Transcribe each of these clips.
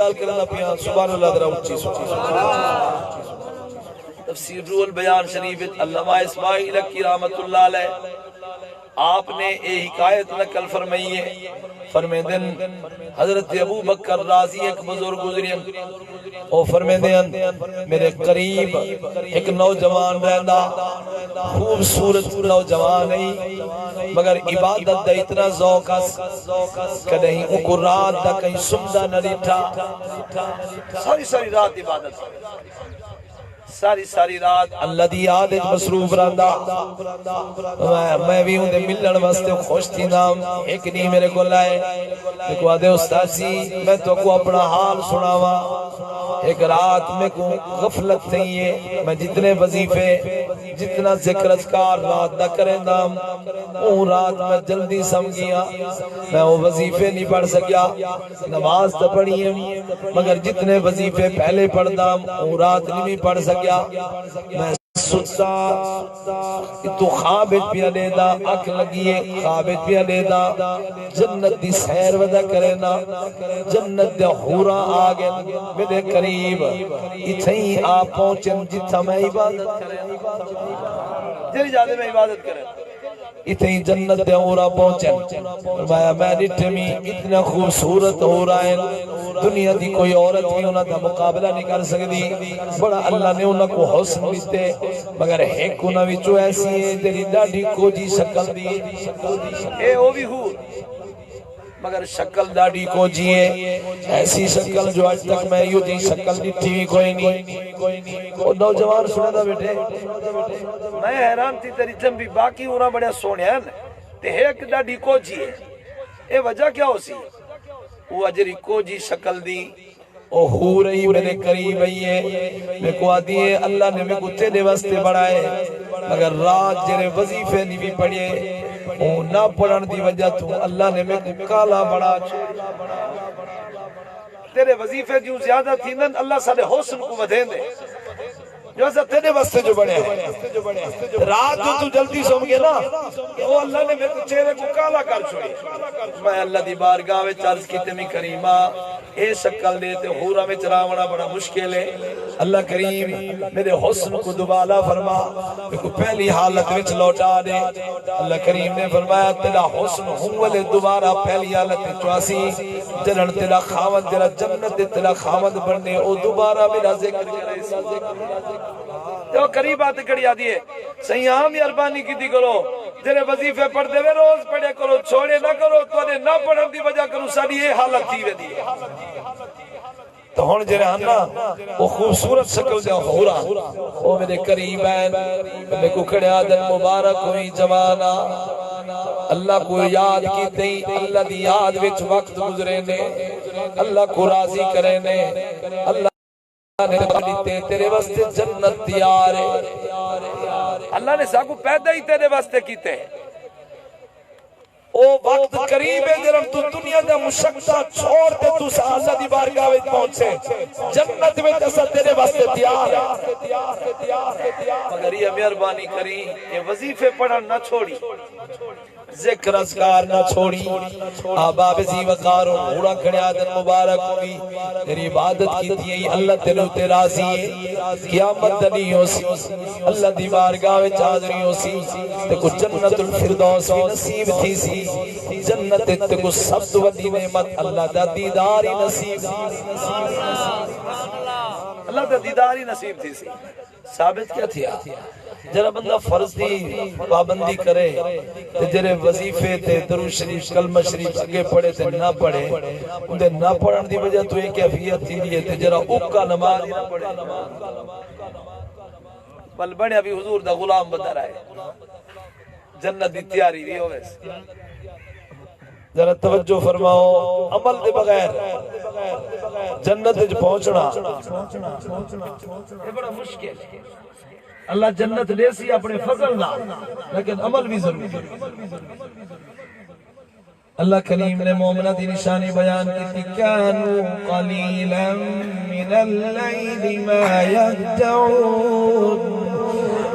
کرنا پیا سبحان اللہ ذرا اونچی تفسیر روح البیان شریف علامہ اسماعیل کی رحمت اللہ علیہ آپ نے یہ حکایت نقل فرمائی ہے فرمیدن حضرت ابو بکر رازی ایک بزرگ گزرے او فرمیدن میرے قریب ایک نوجوان رہندا خوبصورت نوجوان ہے مگر عبادت دا اتنا ذوق اس کدیں او کو رات دا کہیں سمدا نہ ڈٹھا ساری رات عبادت ساری رات اللہ دی یاد وچ مصروف رہندا میں بھی اون دے ملن واسطے خوش تھی نام ایک نہیں میرے کو لائے ایک وعدے استاد جی میں تو کو اپنا حال سناواں ایک رات میں کو غفلت نہیں ہے میں جتنے وظیفے جتنا ذکر اذکار رات دا کریندا او رات میں جلدی سم گیا میں وہ وظیفے نہیں پڑھ سکیا نماز تو پڑھی ہے مگر جتنے وظیفے پہلے پڑھدا او رات نہیں پڑھ سکیا میں ستا تو خوابت پیا لیدا اکھ لگیے خوابت پیا لیدا جنت دی سیر ودا کرینا جنت دے حوراں آگے میرے قریب اتھیں آپ پہنچن جتھا میں عبادت کریں جری جانے میں عبادت کریں اتنی جنت دے ہورا پہنچن فرمایا میں نٹھمی اتنا خوبصورت ہو رہا ہے دنیا دی کوئی عورت بھی انہاں دا مقابلہ نہیں کر سکتی بڑا اللہ نے انہاں کو حسن دیتے مگر ایک انہاں وچوں ایسی ہے تیری ڈاڈی کو جی شکل دی اے او بھی ہو مگر شکل ڈاڈی کو جیے ایسی شکل جو آج تک میں یوں دی شکل ڈٹھی بھی کوئی نہیں وہ نوجوان سنے دا بیٹے میں حیران تھی تیری جنبی باقی ہونا بڑے سونے ہیں تے ایک ڈاڈی کو جیے اے وجہ کیا ہو سی وہ اجری کو جی شکل دی او ہو رہی میرے قریب ہے میں کو آدھی ہے اللہ نے میں کو تیرے واسطے بڑھائے مگر رات جرے وظیفے نہیں بھی پڑھے او نہ پڑھن دی وجہ تو اللہ نے میں کو کالا بڑا تیرے وظیفے جو زیادہ تھی نن اللہ سارے حسن کو ودھیں دے جو ایسا تیرے واسطے جو بڑے ہیں رات جو تو جلدی سو گے نا وہ اللہ نے میرے چہرے کو کالا کر چھوڑی میں اللہ دی بارگاہ میں چارج کی تمی کریمہ اے شکل دیتے حورہ میں چراونا بڑا مشکل ہے اللہ کریم میرے حسن کو دوبالا فرما میرے کو پہلی حالت میں لوٹا دے اللہ کریم نے فرمایا تیرا حسن ہونولے دوبارہ پہلی حالت میں چواسی جنن تیرا خامد جنن جنت تیرا خامد بڑھنے او دوبارہ میرا ذکر کرے تو قریب آتے کڑی آدھی ہے سیاں بھی اربانی کی دی کرو جنہیں وظیفے پڑھ دے وے روز پڑھے کرو چھوڑے نہ کرو تو انہیں نہ پڑھن دی وجہ کرو ساری یہ حالت تھی وے دی تو ہون جنہیں ہننا وہ خوبصورت شکل دے ہو رہا وہ میرے قریب ہیں میں کو کھڑے آدن مبارک ہوئی جوانا اللہ کو یاد کی تئی اللہ دی یاد وچ وقت گزرے نے اللہ کو راضی کرے نے اللہ تیرے واسطے جنت تیار ہے اللہ نے ساکو پیدا ہی تیرے واسطے کیتے او وقت قریب ہے جرم تو دنیا دا مشکتا چھوڑ تے تو اللہ دی بارگاہ وچ پہنچے جنت میں جیسا تیرے واسطے تیار ہے مگر یہ مہربانی کری یہ وظیفے پڑھن نہ چھوڑی ذکر اذکار نہ چھوڑی آباب زی وقار اڑا کھڑے آدن مبارک ہوئی تیری عبادت کی تھی اللہ تیرے تے راضی ہے قیامت دنی ہو سی اللہ دی بارگاہ وچ حاضری ہو سی تے کو جنت الفردوس بھی نصیب تھی سی جنت تے کو سب تو وڈی نعمت اللہ دا دیدار ہی نصیب اللہ دا دیدار ہی نصیب تھی سی ثابت کیا تھی جرا بندہ فرض دی پابندی کرے تے جرے وظیفے تے درود شریف کلمہ شریف اگے پڑھے تے نہ پڑھے اندے نہ پڑھن دی وجہ تو ایک کیفیت تھی لیے تے جرا اوکا نماز نہ پڑھے بل بڑے ابھی حضور دا غلام بندہ رہے جنت دی تیاری بھی ہوئے ذرا توجہ فرماؤ عمل دے بغیر جنت وچ پہنچنا یہ بڑا مشکل ہے اللہ جنت لے سی اپنے فضل نہ لیکن عمل بھی ضروری ہے اللہ کریم نے مومنہ دی نشانی بیان کی تھی کانوا قلیلا من اللیل ما یہجعون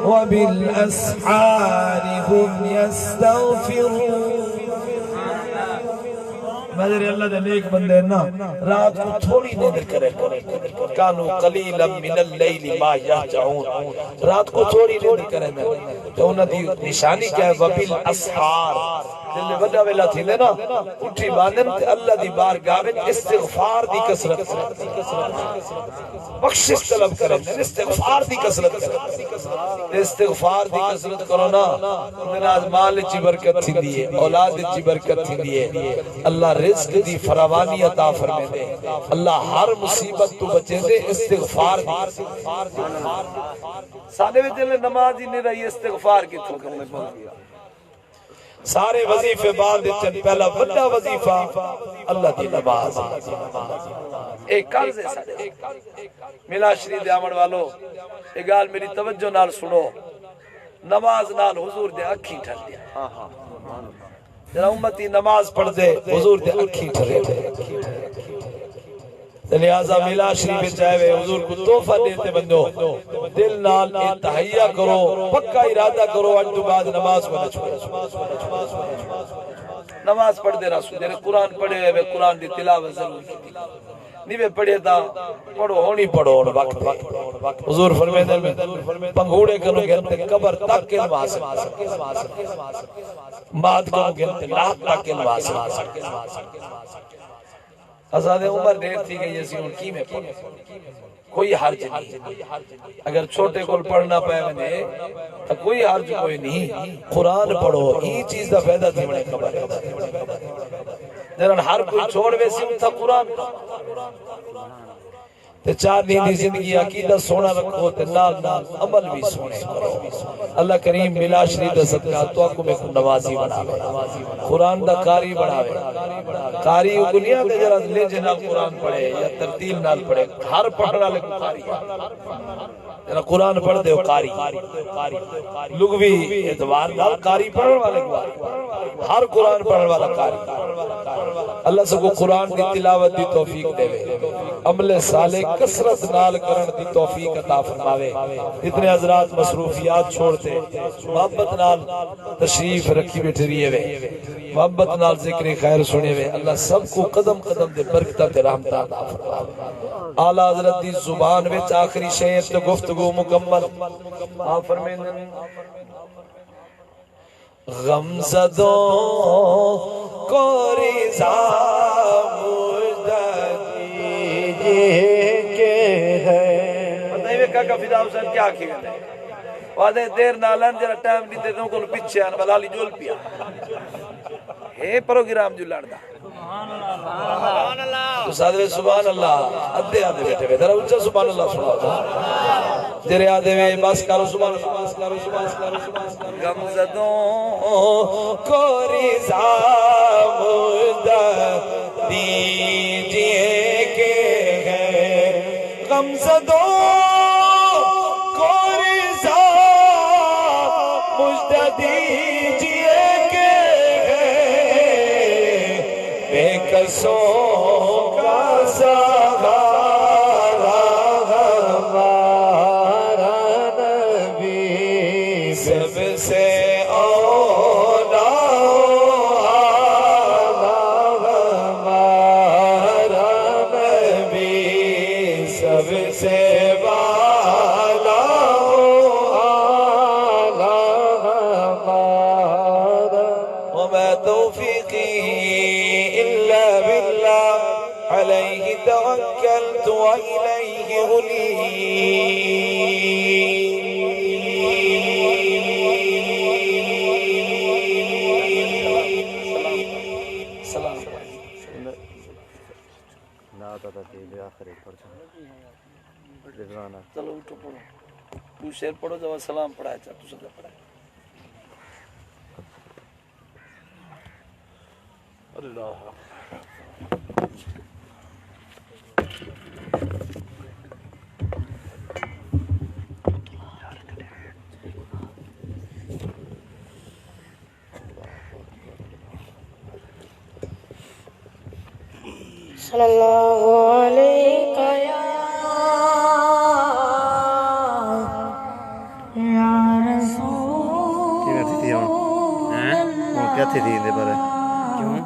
وبالاسحار هم یستغفرون میرے اللہ دے نیک بندے نا رات کو تھوڑی نیند کرے کانو قلیلا من اللیل ما یہجعون رات کو تھوڑی نیند کرے تو انہاں دی نشانی کیا ہے وبالاسحار دل وڈا ویلا تھیندے نا اٹھی باندن تے اللہ دی بارگاہ وچ استغفار دی کثرت بخشش طلب کریں استغفار دی کثرت کریں استغفار دی کثرت کرو نا ناز مال چی برکت تھی دیئے اولاد چی برکت تھی دیئے اللہ رزق دی فراوانی عطا فرمے دے اللہ ہر مصیبت تو بچے دے استغفار دی سانے میں دل نماز ہی نہیں رہی استغفار کی تو کرنے بول گیا سارے وظیفے بعد دیتے پہلا بڑا وظیفہ اللہ دی نماز ایک قرض ہے ساڑے ملا شریف دیامن والو ایک گال میری توجہ نال سنو نماز نال حضور دے اکھی ٹھل دیا جنہا امتی نماز پڑھ دے حضور دے اکھی ٹھلے دے لہذا ملا شریف چاہے حضور کو توفہ دیتے بندو دل نال انتہیہ کرو پکا ارادہ کرو آج تو بعد نماز کو نہ چھوڑے نماز پڑھ دے رسول جنہیں قرآن پڑھے ہوئے قرآن دی تلاوت ضرور کی نیوے پڑھے تھا پڑھو ہونی پڑھو وقت حضور فرمیدن میں پنگوڑے کنو گھنتے قبر تک کے نماز مات کنو گھنتے لاحق تک کے نماز حضرت عمر دیر تھی گئی ایسی ان کی میں پڑھ کوئی حرج نہیں اگر چھوٹے کول پڑھنا پائے میں تو کوئی حرج کوئی نہیں قرآن پڑھو یہ چیز دا فیدہ تھی بڑے قبر جنہاں ہر کوئی چھوڑ ویسی ان تھا قرآن تے چار دینی زندگی عقیدہ سونا رکھو تے نال نال عمل بھی سونے کرو اللہ کریم ملا شریف صدقہ تو کو میں کو نوازی بناوے قرآن دا قاری بناوے قاری دنیا تے جرا لے جنا قرآن پڑھے یا ترتیل نال پڑھے ہر پڑھنا لے قاری جنا قرآن پڑھ دے قاری لغوی اعتبار نال قاری پڑھن والے ہر قرآن پڑھن والا قاری اللہ سے کو قرآن دی تلاوت دی توفیق دے عمل صالح کثرت نال کرن دی توفیق عطا فرماوے اتنے حضرات مصروفیات چھوڑتے محبت نال تشریف رکھی بیٹھے رہیے وے محبت نال ذکر خیر سنے وے اللہ سب کو قدم قدم دے برکتہ تے رحمتہ عطا فرماوے اعلیٰ حضرت دی زبان وچ آخری شعر تے گفتگو مکمل آپ فرمیندن غمزدوں کو رضا کا فدا حسین کیا کی گئے وعدے دیر نالان جرا ٹائم دیتے دوں کو پچھے آن ملالی جول پیا ہے پروگرام جو لڑدا تو صادر سبحان اللہ ادھے آدھے بیٹھے بیٹھے اچھا سبحان اللہ سنا جرے آدھے میں بس کرو سبحان اللہ غمزدوں کو رضا مدہ دیجئے کہ ہے غمزدوں سو کا سہارا ہمارا نبی سب سے اولا ہمارا نبی سب سے بالا ہمارا وما توفیقی عليه توكلت وإليه أنيب سلام چلو اٹھو پڑھو تو شعر پڑھو جب سلام پڑھایا چاہ تو سجا پڑھایا اللہ صلی اللہ علیہ یا رسول کیا تھی دے بارے کیوں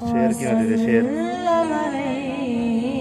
شعر کیوں دے شعر عليك